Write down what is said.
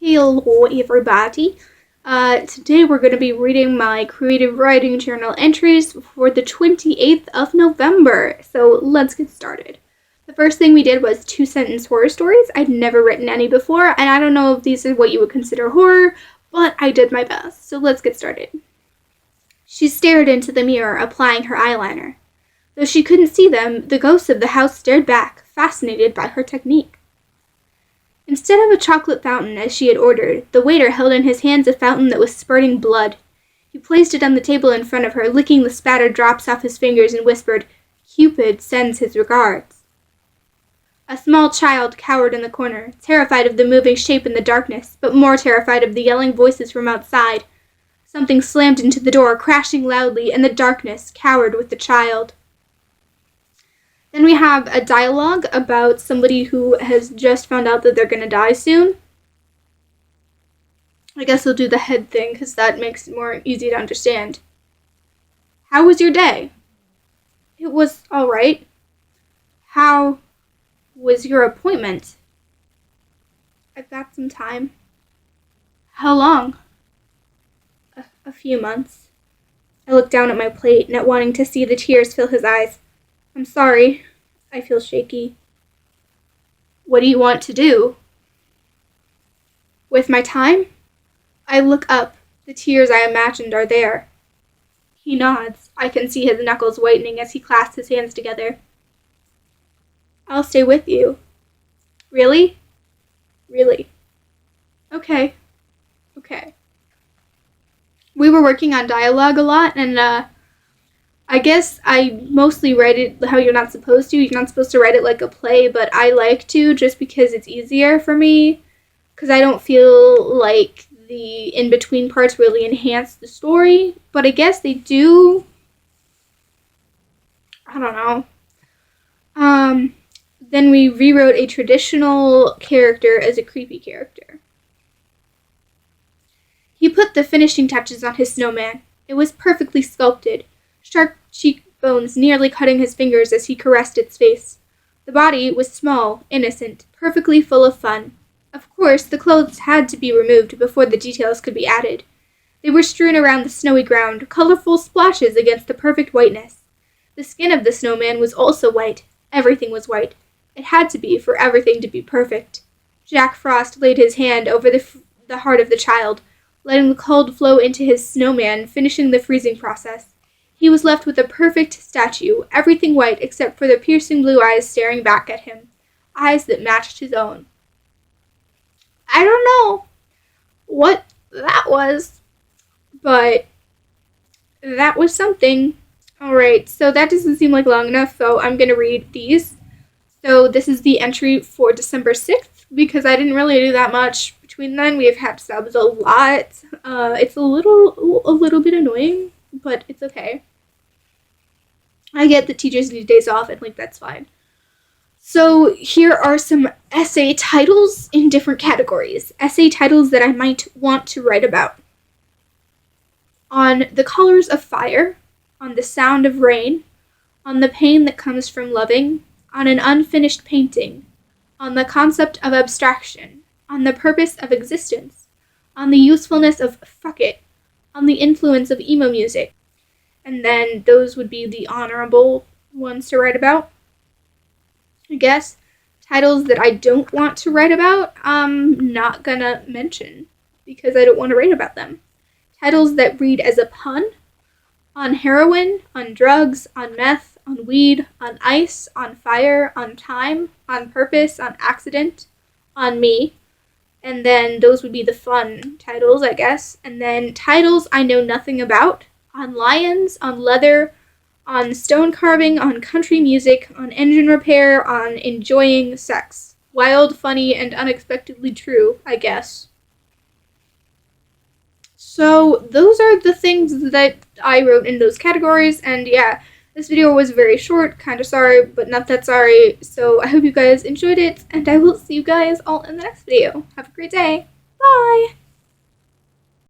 Hello everybody. Today we're going to be reading my creative writing journal entries for the 28th of November. So let's get started. The first thing we did was 2-sentence horror stories. I'd never written any before, and I don't know if these are what you would consider horror, but I did my best. So let's get started. She stared into the mirror, applying her eyeliner. Though she couldn't see them, the ghosts of the house stared back, fascinated by her technique. Instead of a chocolate fountain, as she had ordered, the waiter held in his hands a fountain that was spurting blood. He placed it on the table in front of her, licking the spattered drops off his fingers, and whispered, "Cupid sends his regards." A small child cowered in the corner, terrified of the moving shape in the darkness, but more terrified of the yelling voices from outside. Something slammed into the door, crashing loudly, and the darkness cowered with the child. Then we have a dialogue about somebody who has just found out that they're going to die soon. I guess we'll do the head thing because that makes it more easy to understand. How was your day? It was all right. How was your appointment? I've got some time. How long? A few months. I looked down at my plate, not wanting to see the tears fill his eyes. I'm sorry. I feel shaky. What do you want to do? With my time? I look up. The tears I imagined are there. He nods. I can see his knuckles whitening as he clasps his hands together. I'll stay with you. Really? Really. Okay. We were working on dialogue a lot, and I guess I mostly write it how you're not supposed to. You're not supposed to write it like a play, but I like to just because it's easier for me, because I don't feel like the in-between parts really enhance the story, but I guess they do. I don't know. Then we rewrote a traditional character as a creepy character. He put the finishing touches on his snowman. It was perfectly sculpted, sharp cheekbones nearly cutting his fingers as he caressed its face. The body was small, innocent, perfectly full of fun. Of course, the clothes had to be removed before the details could be added. They were strewn around the snowy ground, colorful splashes against the perfect whiteness. The skin of the snowman was also white. Everything was white. It had to be for everything to be perfect. Jack Frost laid his hand over the heart of the child, letting the cold flow into his snowman, finishing the freezing process. He was left with a perfect statue, everything white except for the piercing blue eyes staring back at him, eyes that matched his own. I don't know what that was, but that was something. Alright, so that doesn't seem like long enough, so I'm going to read these. So this is the entry for December 6th, because I didn't really do that much. Between then, we have had subs a lot. It's a little bit annoying, but it's okay. I get that teachers need days off, and that's fine. So here are some essay titles in different categories. Essay titles that I might want to write about. On the colors of fire, on the sound of rain, on the pain that comes from loving, on an unfinished painting, on the concept of abstraction, on the purpose of existence, on the usefulness of fuck it, on the influence of emo music. And then those would be the honorable ones to write about. I guess titles that I don't want to write about, I'm not gonna mention because I don't want to write about them. Titles that read as a pun: on heroin, on drugs, on meth, on weed, on ice, on fire, on time, on purpose, on accident, on me. And then those would be the fun titles, I guess. And then titles I know nothing about: on lions, on leather, on stone carving, on country music, on engine repair, on enjoying sex. Wild, funny, and unexpectedly true, I guess. So those are the things that I wrote in those categories, and yeah, this video was very short, kinda sorry, but not that sorry. So I hope you guys enjoyed it, and I will see you guys all in the next video. Have a great day. Bye!